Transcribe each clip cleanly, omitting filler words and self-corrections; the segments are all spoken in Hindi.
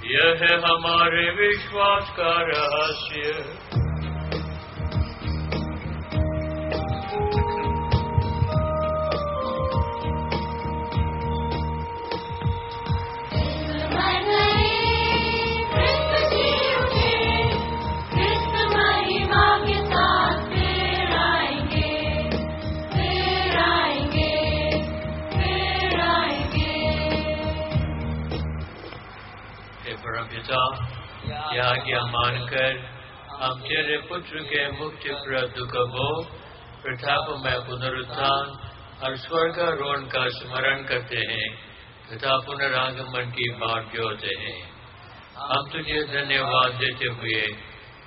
यह है हमारे विश्वास का रहस्य। परमपिता, यह आज्ञा मानकर हम तेरे पुत्र के मुक्ति प्रद भोग, प्रतापमय पुनरुत्थान और स्वर्गारोहण का स्मरण करते हैं तथा पुनरागमन की बाट जोते हैं। हम तुझे धन्यवाद देते हुए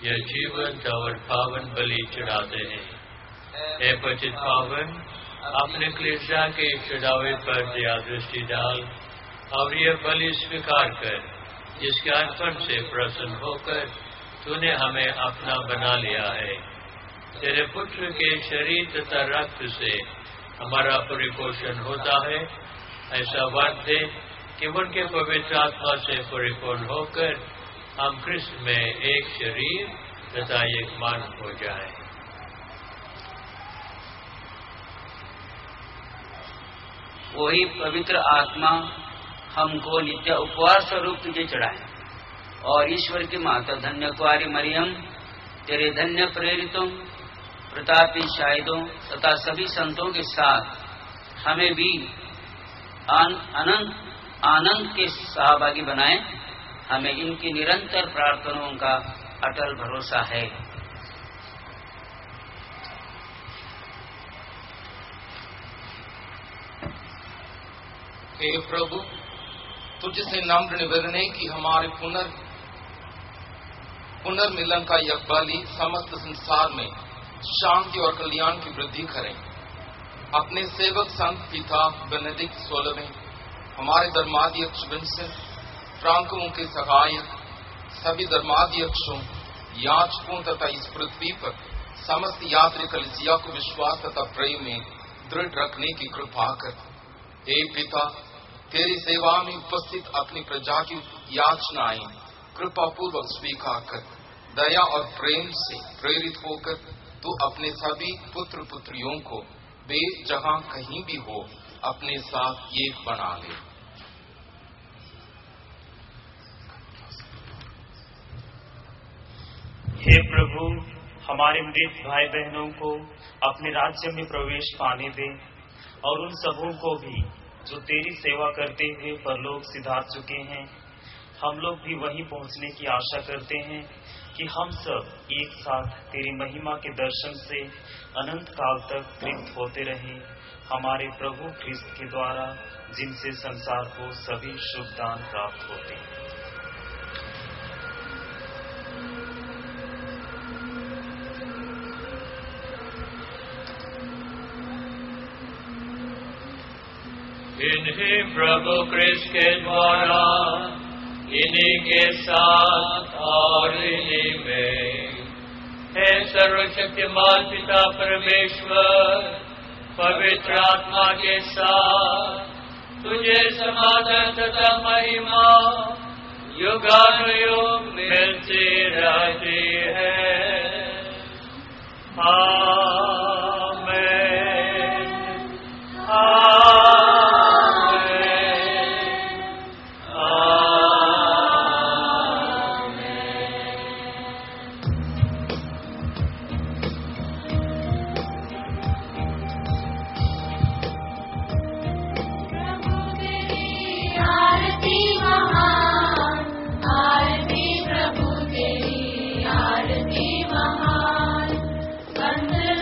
यह जीवन और पावन बलि चढ़ाते हैं। हे पतित पावन, अपने कलीसिया के चढ़ावे पर दया दृष्टि डाल और यह बलि स्वीकार कर, जिसके अर्पण से प्रसन्न होकर तूने हमें अपना बना लिया है। तेरे पुत्र के शरीर तथा रक्त से हमारा परिपोषण होता है। ऐसा वर दे कि उनके पवित्र आत्मा से परिपूर्ण होकर हम कृष्ण में एक शरीर तथा एक मन हो जाए। वही पवित्र आत्मा हमको नित्य उपवास स्वरूप तुझे चढ़ाए और ईश्वर की माता धन्य कुआरी मरियम, तेरे धन्य प्रेरितों, प्रतापी शाहिदों तथा सभी संतों के साथ हमें भी आनंद के सहभागी बनाए। हमें इनकी निरंतर प्रार्थनाओं का अटल भरोसा है। हे प्रभु, तुझसे नम्र निवेदन है कि हमारे पुनर्मिलन का यह बलि समस्त संसार में शांति और कल्याण की वृद्धि करें। अपने सेवक संत पिता बेनेडिक्ट 16वें, हमारे धर्माध्यक्ष विंसेंट, फ्रांकों के सहायक, सभी धर्माध्यक्षों, याजकों तथा इस पृथ्वी पर समस्त यात्री कलीसिया को विश्वास तथा प्रेम में दृढ़ रखने की कृपा कर। हे पिता, तेरी सेवा में उपस्थित अपनी प्रजा की याचनाएं कृपा पूर्वक स्वीकार कर, दया और प्रेम से प्रेरित होकर तू अपने सभी पुत्र पुत्रियों को वे जहां कहीं भी हो अपने साथ एक बना ले। हे प्रभु, हमारे मृत भाई बहनों को अपने राज्य में प्रवेश पाने दे और उन सबों को भी जो तेरी सेवा करते हुए परलोक सिधार चुके हैं। हम लोग भी वहीं पहुंचने की आशा करते हैं कि हम सब एक साथ तेरी महिमा के दर्शन से अनंत काल तक तृप्त होते रहें, हमारे प्रभु ख्रिस्त के द्वारा, जिनसे संसार को सभी शुभ दान प्राप्त होते हैं। इन्हीं प्रभु ख्रिस्त के द्वारा, इन्हीं के साथ और इन्हीं में, हे सर्वशक्तिमान पिता परमेश्वर, पवित्र आत्मा के साथ तुझे समाधान तथा महिमा युगानुयुग मिलती रहती है। आरती प्रभु तेरी आरती महान, वंदना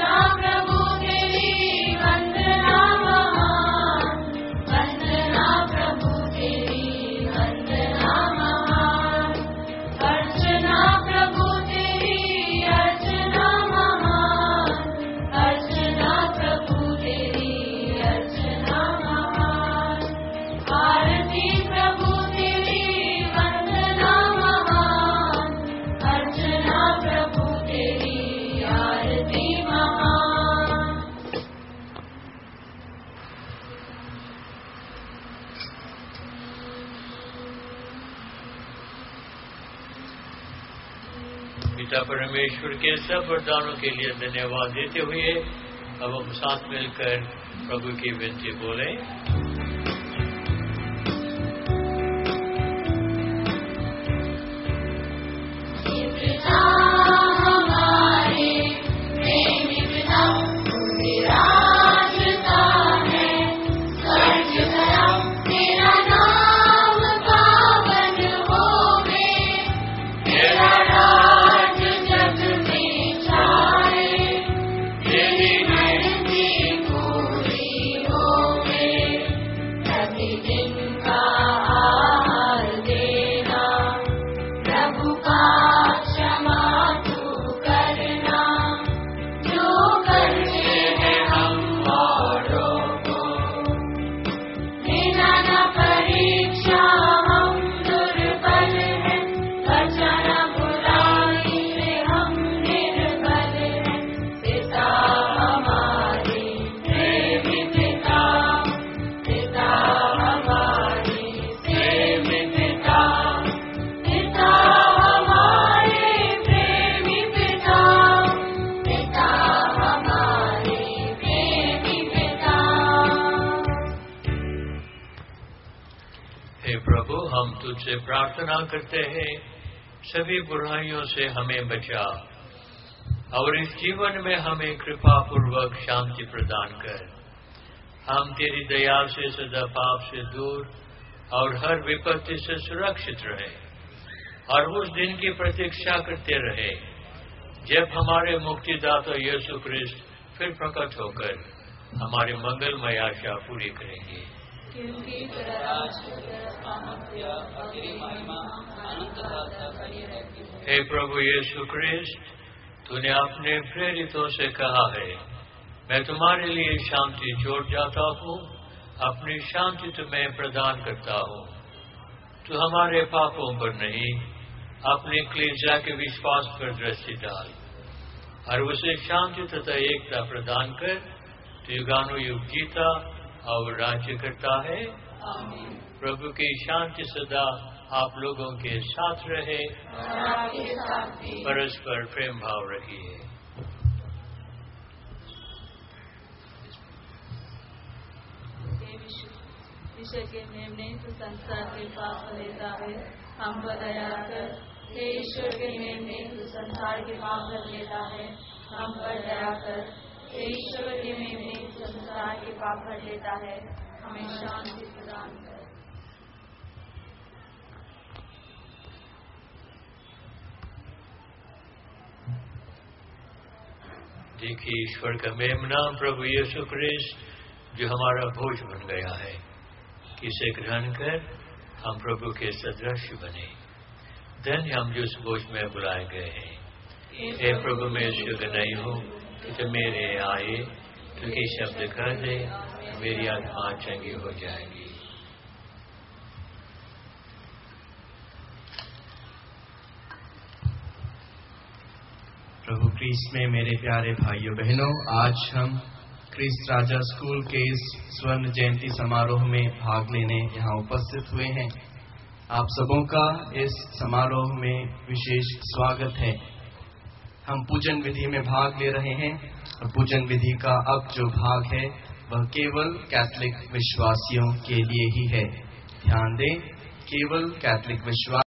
पिता परमेश्वर के सब वरदानों के लिए धन्यवाद देते हुए अब हम साथ मिलकर प्रभु की विनती बोलें। तुझसे प्रार्थना करते हैं, सभी बुराइयों से हमें बचा और इस जीवन में हमें कृपा पूर्वक शांति प्रदान कर। हम तेरी दया से सदा पाप से दूर और हर विपत्ति से सुरक्षित रहे और उस दिन की प्रतीक्षा करते रहे जब हमारे मुक्तिदाता यीशु ख्रिस्त फिर प्रकट होकर हमारे मंगलमय आशा पूरी करेंगे। हे प्रभु यीशु ख्रिस्त, तूने अपने प्रेरितों से कहा है, मैं तुम्हारे लिए शांति छोड़ जाता हूँ, अपनी शांति तुम्हें प्रदान करता हूँ। तू हमारे पापों पर नहीं, अपने कलीसिया के विश्वास पर दृष्टि डाल और उसे शांति तथा एकता प्रदान कर। तू युगानुयुग जीता और राज्य करता है। आमीन। प्रभु की शांति सदा आप लोगों के साथ रहे, परस्पर प्रेम भाव रखिए। ईश्वर के मेमने तो संसार के पाप लेता है, हम पर दया कर। हे ईश्वर के मेमने तो संसार के पाप लेता है, हम पर दया कर। हे ईश्वर के मेमने तो संसार के पाप लेता है, हमें शांति प्रदान कर। देखिए ईश्वर का मेमना प्रभु यीशु ख्रिस्त जो हमारा भोज बन गया है, इसे ग्रहण कर हम प्रभु के सदृश बने। धन्य हम जो उस भोज में बुलाए गए हैं। हे प्रभु मैं योग्य नहीं हूँ कि तुम मेरे आए, तो कि शब्द कर दे, मेरी आत्मा चंगी हो जाएगी। प्रभु क्रिस्त में मेरे प्यारे भाइयों बहनों, आज हम क्रिस्त राजा स्कूल के इस स्वर्ण जयंती समारोह में भाग लेने यहाँ उपस्थित हुए हैं। आप सबों का इस समारोह में विशेष स्वागत है। हम पूजन विधि में भाग ले रहे हैं और पूजन विधि का अब जो भाग है वह केवल कैथोलिक विश्वासियों के लिए ही है। ध्यान दें, केवल कैथोलिक विश्वास